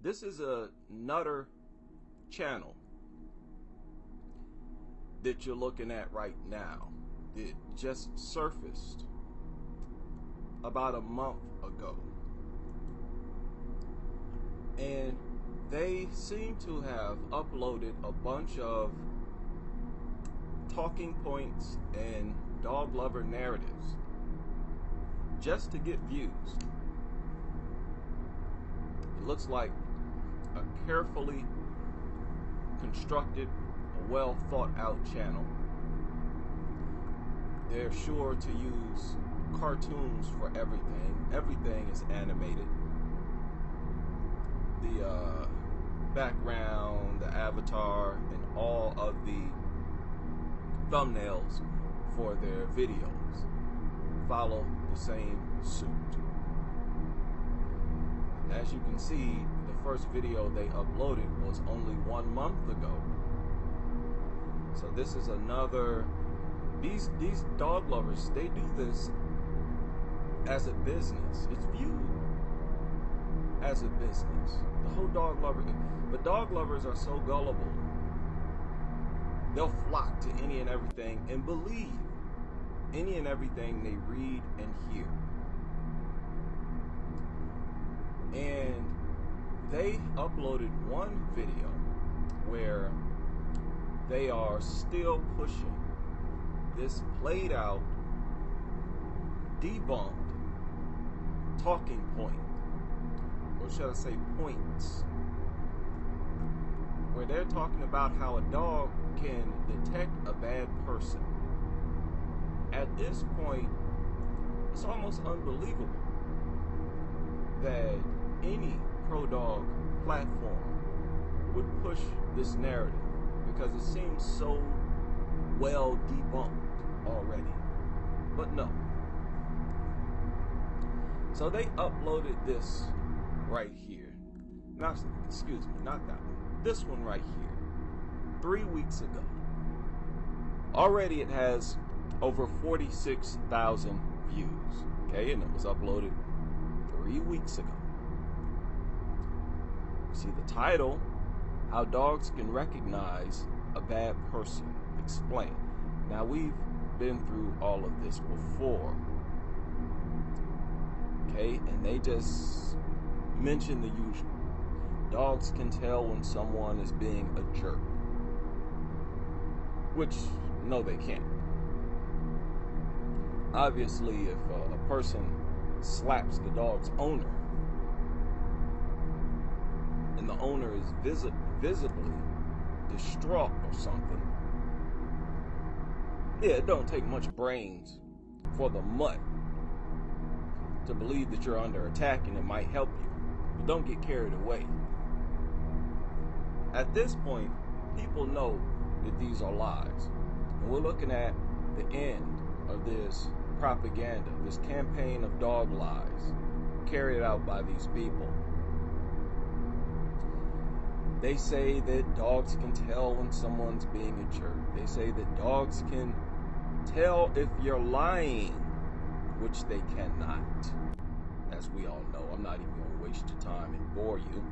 This is another channel that you're looking at right now. It just surfaced about a month ago. And they seem to have uploaded a bunch of talking points and dog lover narratives just to get views. It looks like a carefully constructed, well thought out channel. They're sure to use cartoons for everything. Everything is animated. The background, the avatar, and all of the thumbnails for their videos follow the same suit. As you can see, the first video they uploaded was only 1 month ago. So this is another, these dog lovers, they do this as a business. It's viewed as a business. The whole dog lover, but dog lovers are so gullible. They'll flock to any and everything and believe any and everything they read and hear. And they uploaded one video where they are still pushing this played out, debunked talking point, or should I say points, where they're talking about how a dog can detect a bad person. At this point, it's almost unbelievable that any pro-dog platform would push this narrative, because it seems so well debunked already. But no. So they uploaded this right here. Not, excuse me, not that one. This one right here. 3 weeks ago. Already it has over 46,000 views. Okay, and it was uploaded 3 weeks ago. See the title, How Dogs Can Recognize a Bad Person, Explain. Now we've been through all of this before. Okay, and they just mention the usual. Dogs can tell when someone is being a jerk. Which, no, they can't. Obviously, if a person slaps the dog's owner, and the owner is visibly distraught or something, yeah, it don't take much brains for the mutt to believe that you're under attack and it might help you. But don't get carried away. At this point, people know that these are lies. And we're looking at the end of this propaganda, this campaign of dog lies carried out by these people. They say that dogs can tell when someone's being a jerk. They say that dogs can tell if you're lying, which they cannot. As we all know, I'm not even going to waste your time and bore you.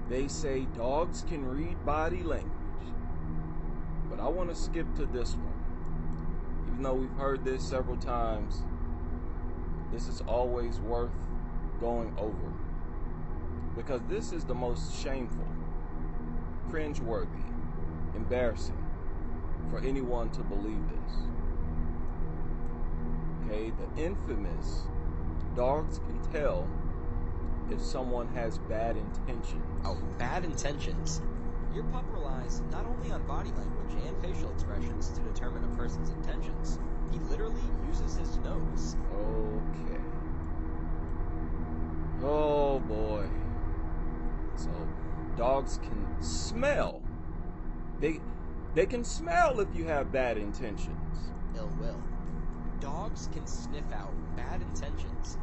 They say dogs can read body language. But I want to skip to this one. Even though we've heard this several times, this is always worth going over. Because this is the most shameful, cringeworthy, embarrassing for anyone to believe this. Okay, the infamous dogs can tell if someone has bad intentions. Oh, bad intentions. Your pup relies not only on body language and facial expressions to determine a person's intentions. He literally uses his nose. Okay. Oh boy. So, dogs can smell. They can smell if you have bad intentions. Ill will. Dogs can sniff out bad intentions.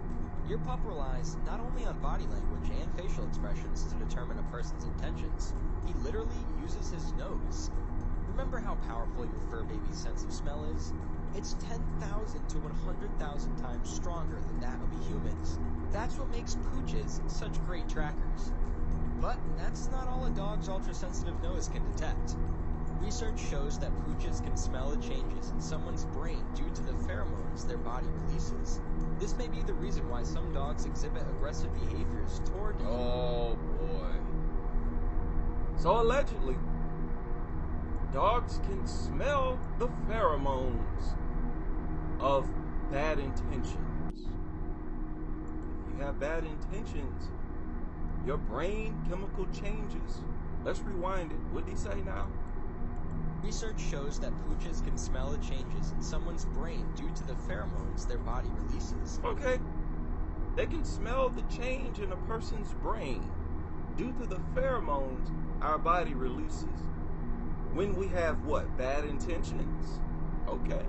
Your pup relies not only on body language and facial expressions to determine a person's intentions. He literally uses his nose. Remember how powerful your fur baby's sense of smell is? It's 10,000 to 100,000 times stronger than that of a human's. That's what makes pooches such great trackers. But that's not all a dog's ultrasensitive nose can detect. Research shows that pooches can smell the changes in someone's brain due to the pheromones their body releases. This may be the reason why some dogs exhibit aggressive behaviors toward... Oh boy. So allegedly, dogs can smell the pheromones of bad intentions. If you have bad intentions, your brain chemical changes. Let's rewind it. What did he say now? Research shows that pooches can smell the changes in someone's brain due to the pheromones their body releases. Okay. They can smell the change in a person's brain due to the pheromones our body releases. When we have what? Bad intentions? Okay.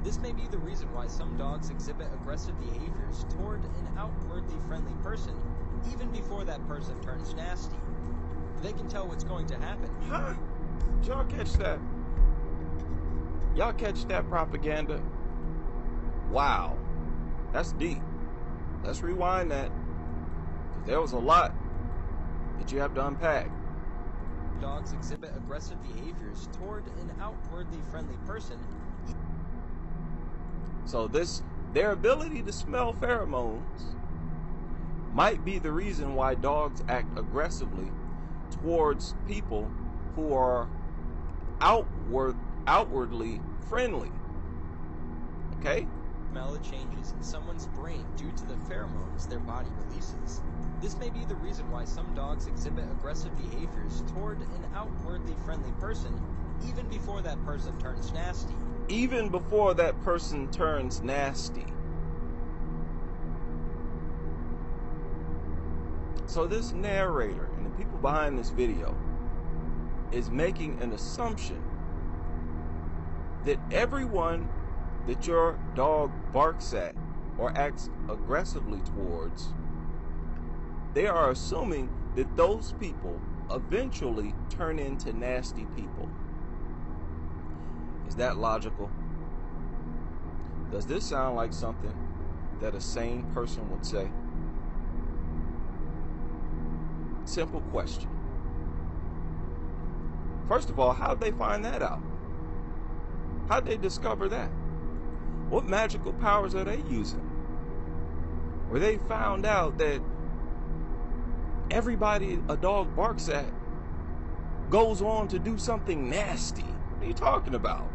This may be the reason why some dogs exhibit aggressive behaviors toward an outwardly friendly person, even before that person turns nasty. They can tell what's going to happen. Huh? Did y'all catch that? Y'all catch that propaganda? Wow. That's deep. Let's rewind that. Because there was a lot that you have to unpack. Dogs exhibit aggressive behaviors toward an outwardly friendly person. So their ability to smell pheromones might be the reason why dogs act aggressively towards people who are outwardly friendly. Okay? Smell the changes in someone's brain due to the pheromones their body releases. This may be the reason why some dogs exhibit aggressive behaviors toward an outwardly friendly person, even before that person turns nasty. Even before that person turns nasty. So this narrator and the people behind this video is making an assumption that everyone that your dog barks at or acts aggressively towards, they are assuming that those people eventually turn into nasty people. Is that logical? Does this sound like something that a sane person would say? Simple question. First of all, how'd they find that out? How'd they discover that? What magical powers are they using? Where they found out that everybody a dog barks at goes on to do something nasty. What are you talking about?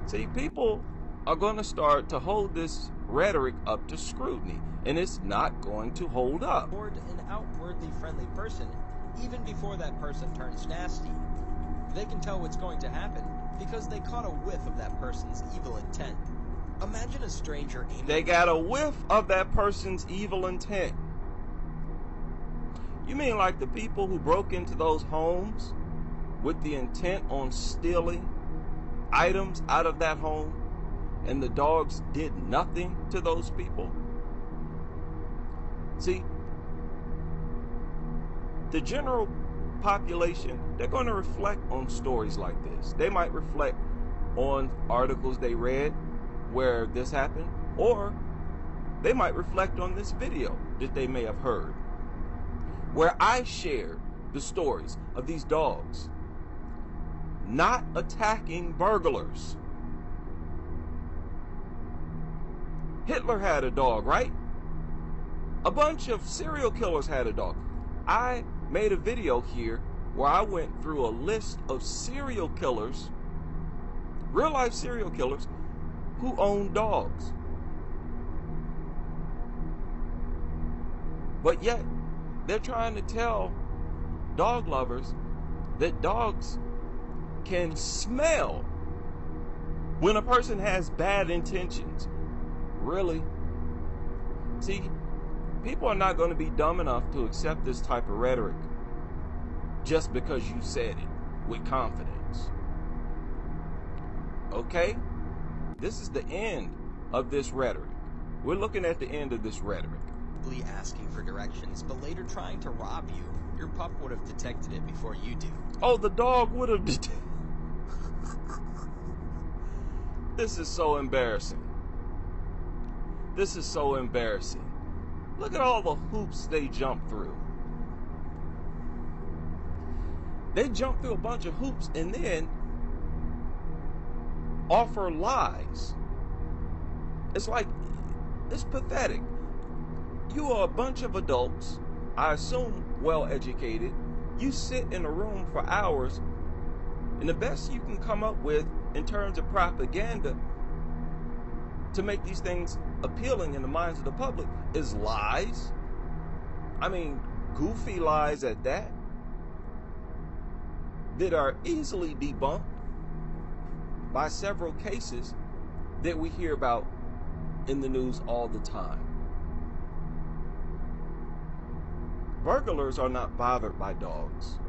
See, people are going to start to hold this rhetoric up to scrutiny, and it's not going to hold up. Toward an outwardly friendly person, even before that person turns nasty. They can tell what's going to happen because they caught a whiff of that person's evil intent. Imagine a stranger aiming... They got a whiff of that person's evil intent. You mean like the people who broke into those homes with the intent on stealing items out of that home, and the dogs did nothing to those people? See, the general population, they're going to reflect on stories like this. They might reflect on articles they read where this happened, or they might reflect on this video that they may have heard, where I shared the stories of these dogs not attacking burglars. Hitler had a dog, right? A bunch of serial killers had a dog. I made a video here where I went through a list of serial killers, real life serial killers, who own dogs. But yet, they're trying to tell dog lovers that dogs can smell when a person has bad intentions. Really? See, people are not going to be dumb enough to accept this type of rhetoric just because you said it with confidence. Okay? This is the end of this rhetoric. We're looking at the end of this rhetoric. Asking for directions, but later trying to rob you. Your pup would have detected it before you do. Oh, the dog would have detected. This is so embarrassing. This is so embarrassing. Look at all the hoops they jump through. They jump through a bunch of hoops and then offer lies. It's like, it's pathetic. You are a bunch of adults, I assume well educated. You sit in a room for hours, and the best you can come up with in terms of propaganda to make these things appealing in the minds of the public is lies. I mean, goofy lies at that are easily debunked by several cases that we hear about in the news all the time. Burglars are not bothered by dogs.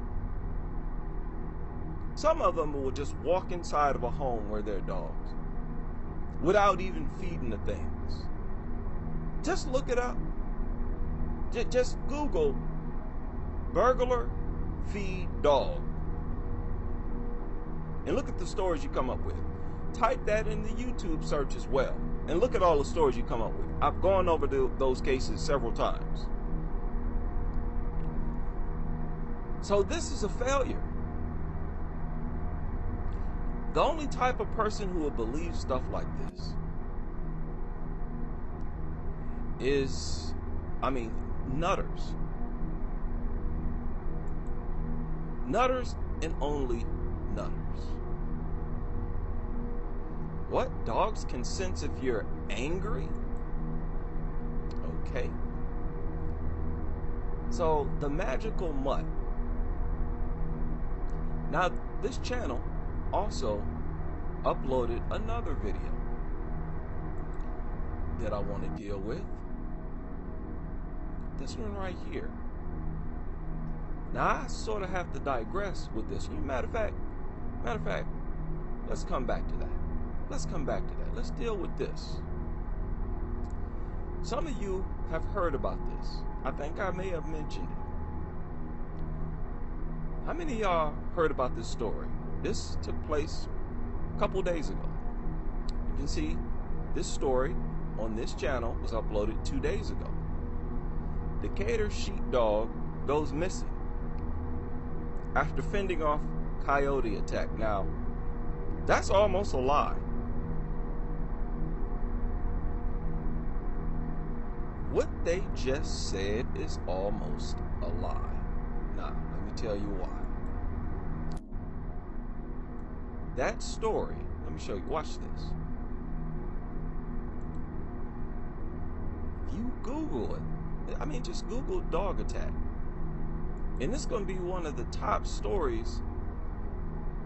Some of them will just walk inside of a home where there are dogs without even feeding the things. Just look it up. Just Google burglar feed dog and look at the stories you come up with. Type that in the YouTube search as well and look at all the stories you come up with. I've gone over those cases several times. So this is a failure. The only type of person who will believe stuff like this is, nutters. Nutters and only nutters. What? Dogs can sense if you're angry? Okay. So, the magical mutt. Now, this channel also uploaded another video that I want to deal with. This one right here. Now, I sort of have to digress with this. Matter of fact, let's come back to that. Let's deal with this. Some of you have heard about this. I think I may have mentioned it. How many of y'all heard about this story? This took place a couple days ago. You can see this story on this channel was uploaded 2 days ago. Decatur sheepdog goes missing after fending off coyote attack. Now, that's almost a lie. What they just said is almost a lie. Now, let me tell you why. That story, let me show you, watch this. If you Google it, just Google dog attack. And it's going to be one of the top stories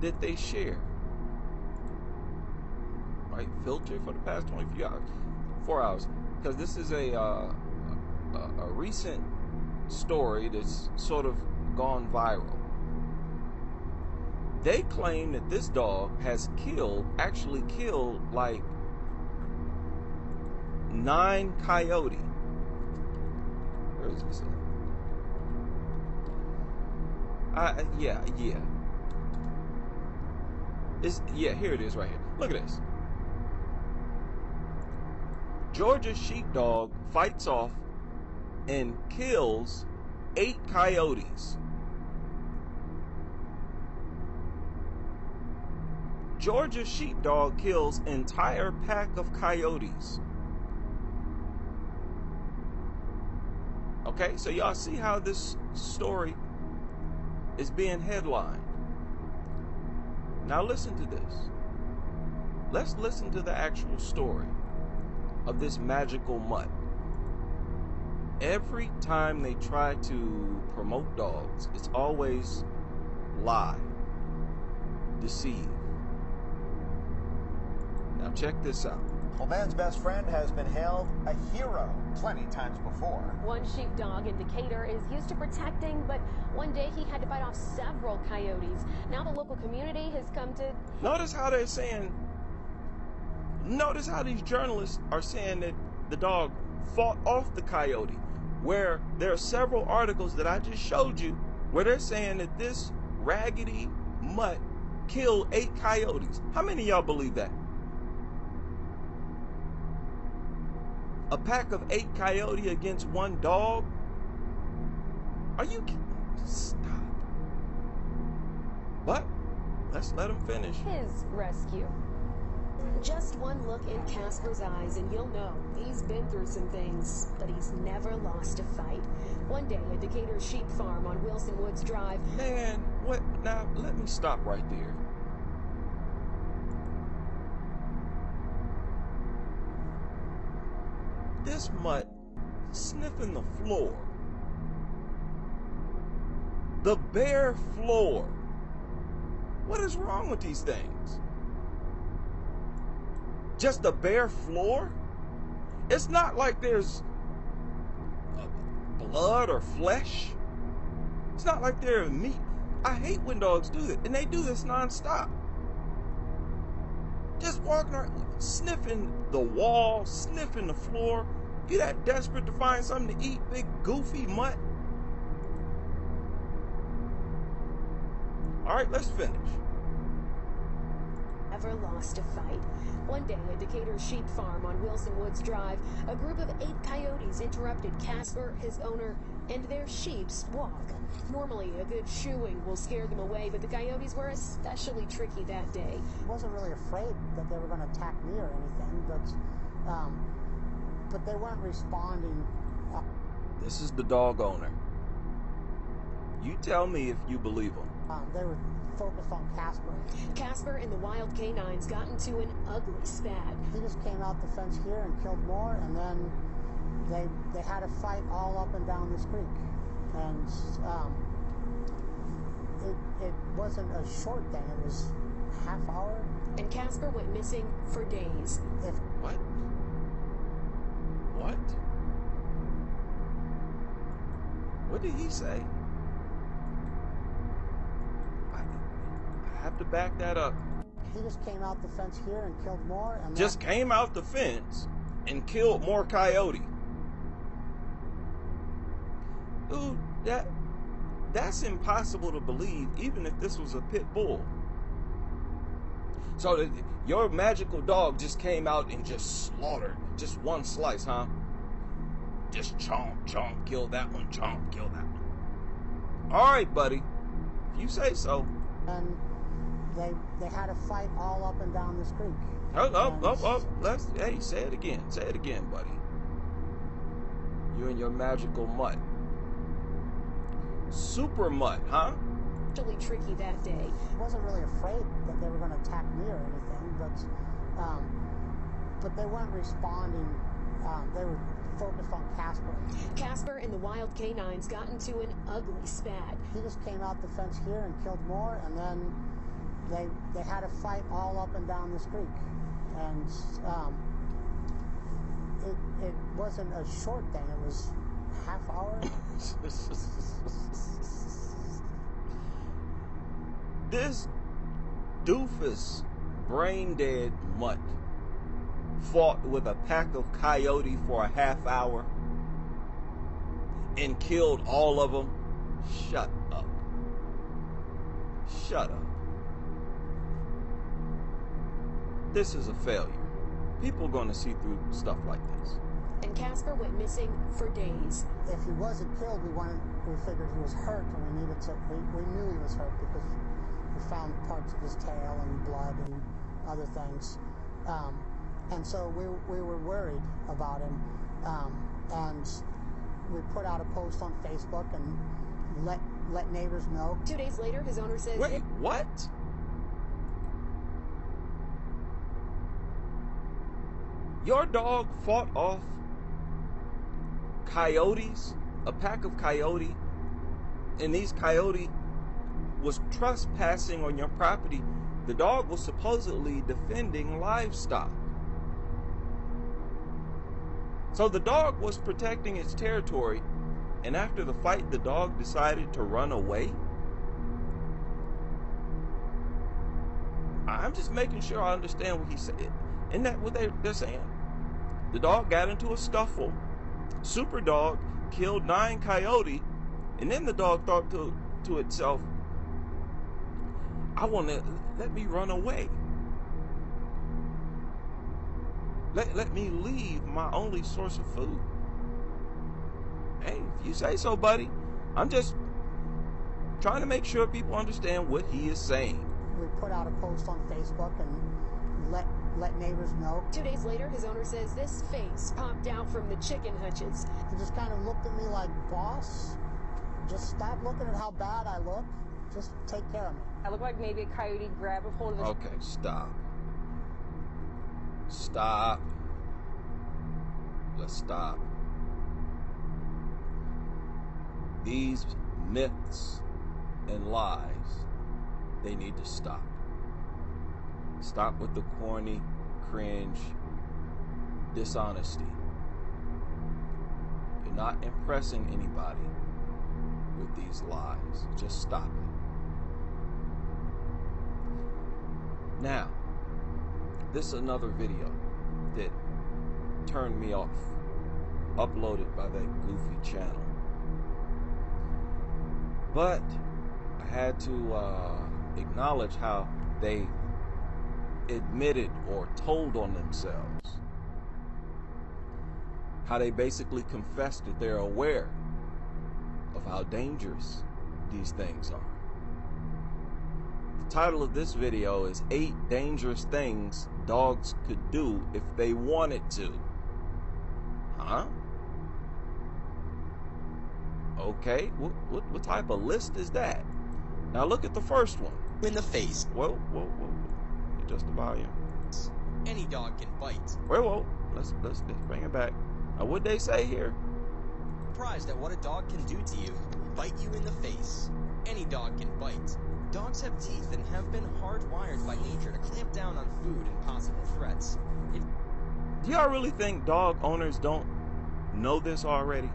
that they share. Right, filter for the past 4 hours. Because this is a recent story that's sort of gone viral. They claim that this dog has actually killed like 9 coyote. Where is this at? Yeah. Here it is right here. Look at this. Georgia sheepdog fights off and kills 8 coyotes. Georgia sheepdog kills entire pack of coyotes. Okay, so y'all see how this story is being headlined. Now listen to this. Let's listen to the actual story of this magical mutt. Every time they try to promote dogs, it's always lie, deceive. Now check this out. Well, man's best friend has been hailed a hero plenty times before. One sheepdog in Decatur is used to protecting, but one day he had to fight off several coyotes. Now the local community has come to... Notice how they're saying, notice how these journalists are saying that the dog fought off the coyote, where there are several articles that I just showed you where they're saying that this raggedy mutt killed 8 coyotes. How many of y'all believe that? A pack of 8 coyote against 1 dog? Are you kidding? Stop. But let's let him finish. His rescue. Just one look in Casper's eyes and you'll know he's been through some things, but he's never lost a fight. One day at Decatur's sheep farm on Wilson Woods Drive. Man, what? Now, let me stop right there. This mutt sniffing the floor. The bare floor. What is wrong with these things? Just a bare floor? It's not like there's blood or flesh. It's not like there's meat. I hate when dogs do this, and they do this nonstop. Just walking around, sniffing the wall, sniffing the floor. You that desperate to find something to eat, big goofy mutt? All right, let's finish. Never lost a fight. One day at Decatur's sheep farm on Wilson Woods Drive, a group of 8 coyotes interrupted Casper, his owner, and their sheep's walk. Normally, a good shooing will scare them away, but the coyotes were especially tricky that day. I wasn't really afraid that they were going to attack me or anything, but they weren't responding. This is the dog owner. You tell me if you believe him. They were focused on Casper. Casper and the wild canines got into an ugly spat. He just came out the fence here and killed more, and then they had a fight all up and down this creek. And it wasn't a short thing, it was a half hour. And Casper went missing for days. What? What? What did he say? I have to back that up. He just came out the fence here and killed more. And just came out the fence and killed more coyote. Dude, that's impossible to believe, even if this was a pit bull. So your magical dog just came out and just slaughtered just one slice, huh? Just chomp, chomp, kill that one, chomp, kill that one. All right, buddy, if you say so. And they had a fight all up and down this creek. Hey, say it again. Say it again, buddy. You and your magical mutt. Super mutt, huh? Really tricky that day. I wasn't really afraid that they were going to attack me or anything, but they weren't responding. They were focused on Casper. Casper and the wild canines got into an ugly spat. He just came out the fence here and killed more, and then they had a fight all up and down this creek. And it wasn't a short thing, it was a half hour. This doofus, brain-dead mutt fought with a pack of coyote for a half hour and killed all of them. Shut up. Shut up. This is a failure. People are going to see through stuff like this. And Casper went missing for days. If he wasn't killed, we figured he was hurt, and we knew he was hurt because we found parts of his tail and blood and other things. And so we were worried about him. And we put out a post on Facebook and let neighbors know. 2 days later, his owner says... Wait, what? Your dog fought off coyotes, a pack of coyote, and these coyote was trespassing on your property. The dog was supposedly defending livestock. So the dog was protecting its territory, and after the fight, the dog decided to run away. I'm just making sure I understand what he said. Isn't that what they're saying? The dog got into a scuffle. Super dog killed 9 coyote, and then the dog thought to itself, let me run away. Let me leave my only source of food. Hey, if you say so, buddy. I'm just trying to make sure people understand what he is saying. We put out a post on Facebook and let neighbors know. 2 days later, his owner says this face popped out from the chicken hutches. He just kind of looked at me like, boss, just stop looking at how bad I look. Just take care of me. I look like maybe a coyote grabbed a hold of his... Okay, stop. Stop. Let's stop. These myths and lies, they need to stop. Stop with the corny, cringe, dishonesty. You're not impressing anybody with these lies. Just stop it. Now, this is another video that turned me off, uploaded by that goofy channel. But I had to acknowledge how they admitted or told on themselves. How they basically confessed that they're aware of how dangerous these things are. The title of this video is 8 Dangerous Things Dogs Could Do If They Wanted to. Huh? Okay, what type of list is that? Now look at the first one. In the face. Whoa. Adjust the volume. Any dog can bite. Whoa. Let's bring it back. Now what'd they say here? Surprised at what a dog can do to you. Bite you in the face. Any dog can bite. Dogs have teeth and have been hardwired by nature to clamp down on food and possible threats. Do y'all really think dog owners don't know this already?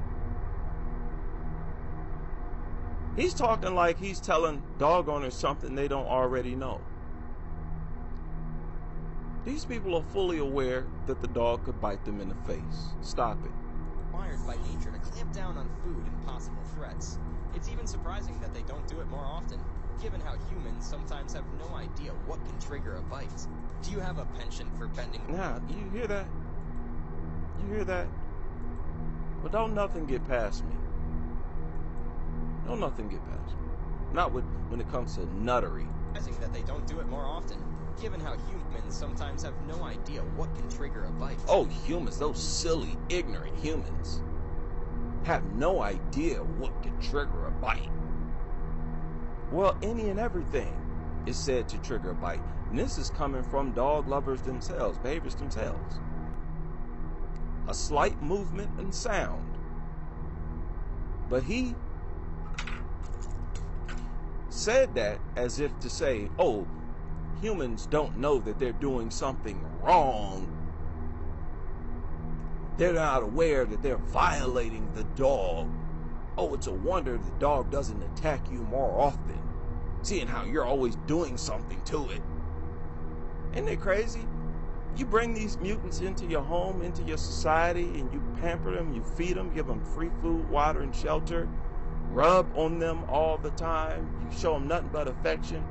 He's talking like he's telling dog owners something they don't already know. These people are fully aware that the dog could bite them in the face. Stop it. Wired by nature to clamp down on food and possible threats. It's even surprising that they don't do it more often, given how humans sometimes have no idea what can trigger a bite. Do you have a penchant for bending? Now, you hear that? You hear that? But don't nothing get past me. Don't nothing get past me. Not when it comes to nuttery. Surprising that they don't do it more often, given how humans sometimes have no idea what can trigger a bite. Oh, humans, those silly, ignorant humans, have no idea what can trigger a bite. Well, any and everything is said to trigger a bite. And this is coming from dog lovers themselves, behaviors themselves. A slight movement and sound. But he said that as if to say, oh, humans don't know that they're doing something wrong. They're not aware that they're violating the dog. Oh, it's a wonder the dog doesn't attack you more often, seeing how you're always doing something to it. Isn't it crazy? You bring these mutants into your home, into your society, and you pamper them, you feed them, give them free food, water, and shelter, rub on them all the time, you show them nothing but affection.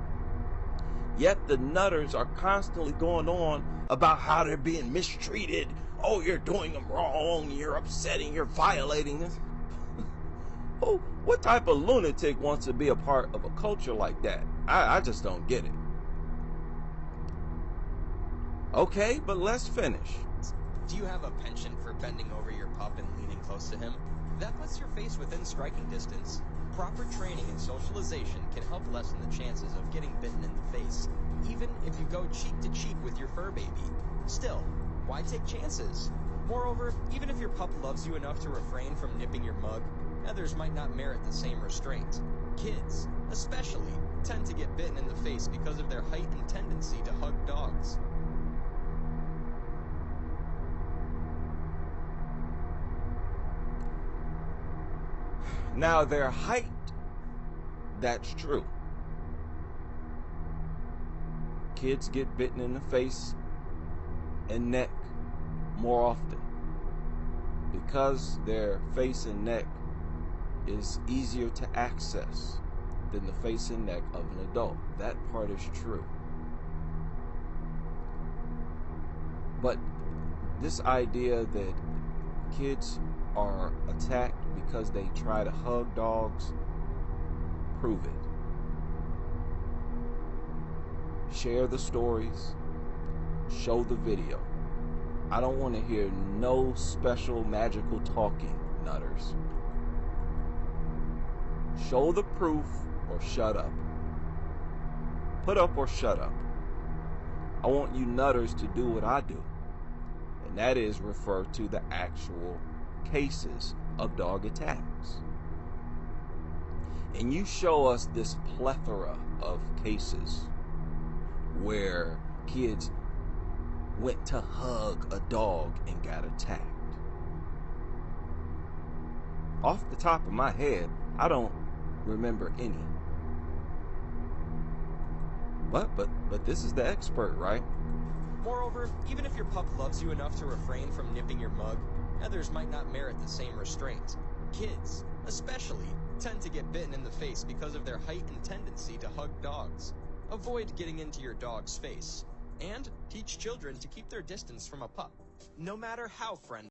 Yet the nutters are constantly going on about how they're being mistreated. Oh, you're doing them wrong, you're upsetting, you're violating this. Oh, what type of lunatic wants to be a part of a culture like that? I just don't get it. Okay, but let's finish. Do you have a penchant for bending over your pup and leaning close to him? That puts your face within striking distance. Proper training and socialization can help lessen the chances of getting bitten in the face, even if you go cheek to cheek with your fur baby. Still, why take chances? Moreover, even if your pup loves you enough to refrain from nipping your mug, others might not merit the same restraint. Kids, especially, tend to get bitten in the face because of their height and tendency to hug dogs. Now, their height, that's true. Kids get bitten in the face and neck more often because their face and neck is easier to access than the face and neck of an adult. That part is true. But this idea that kids are attacked because they try to hug dogs, prove it. Share the stories, show the video. I don't want to hear no special magical talking, nutters. Show the proof or shut up. Put up or shut up. I want you nutters to do what I do, and that is refer to the actual cases of dog attacks. And you show us this plethora of cases where kids went to hug a dog and got attacked. Off the top of my head, I don't remember any. But this is the expert, right? Moreover, even if your pup loves you enough to refrain from nipping your mug, others might not merit the same restraint. Kids, especially, tend to get bitten in the face because of their heightened tendency to hug dogs. Avoid getting into your dog's face, and teach children to keep their distance from a pup, no matter how friendly.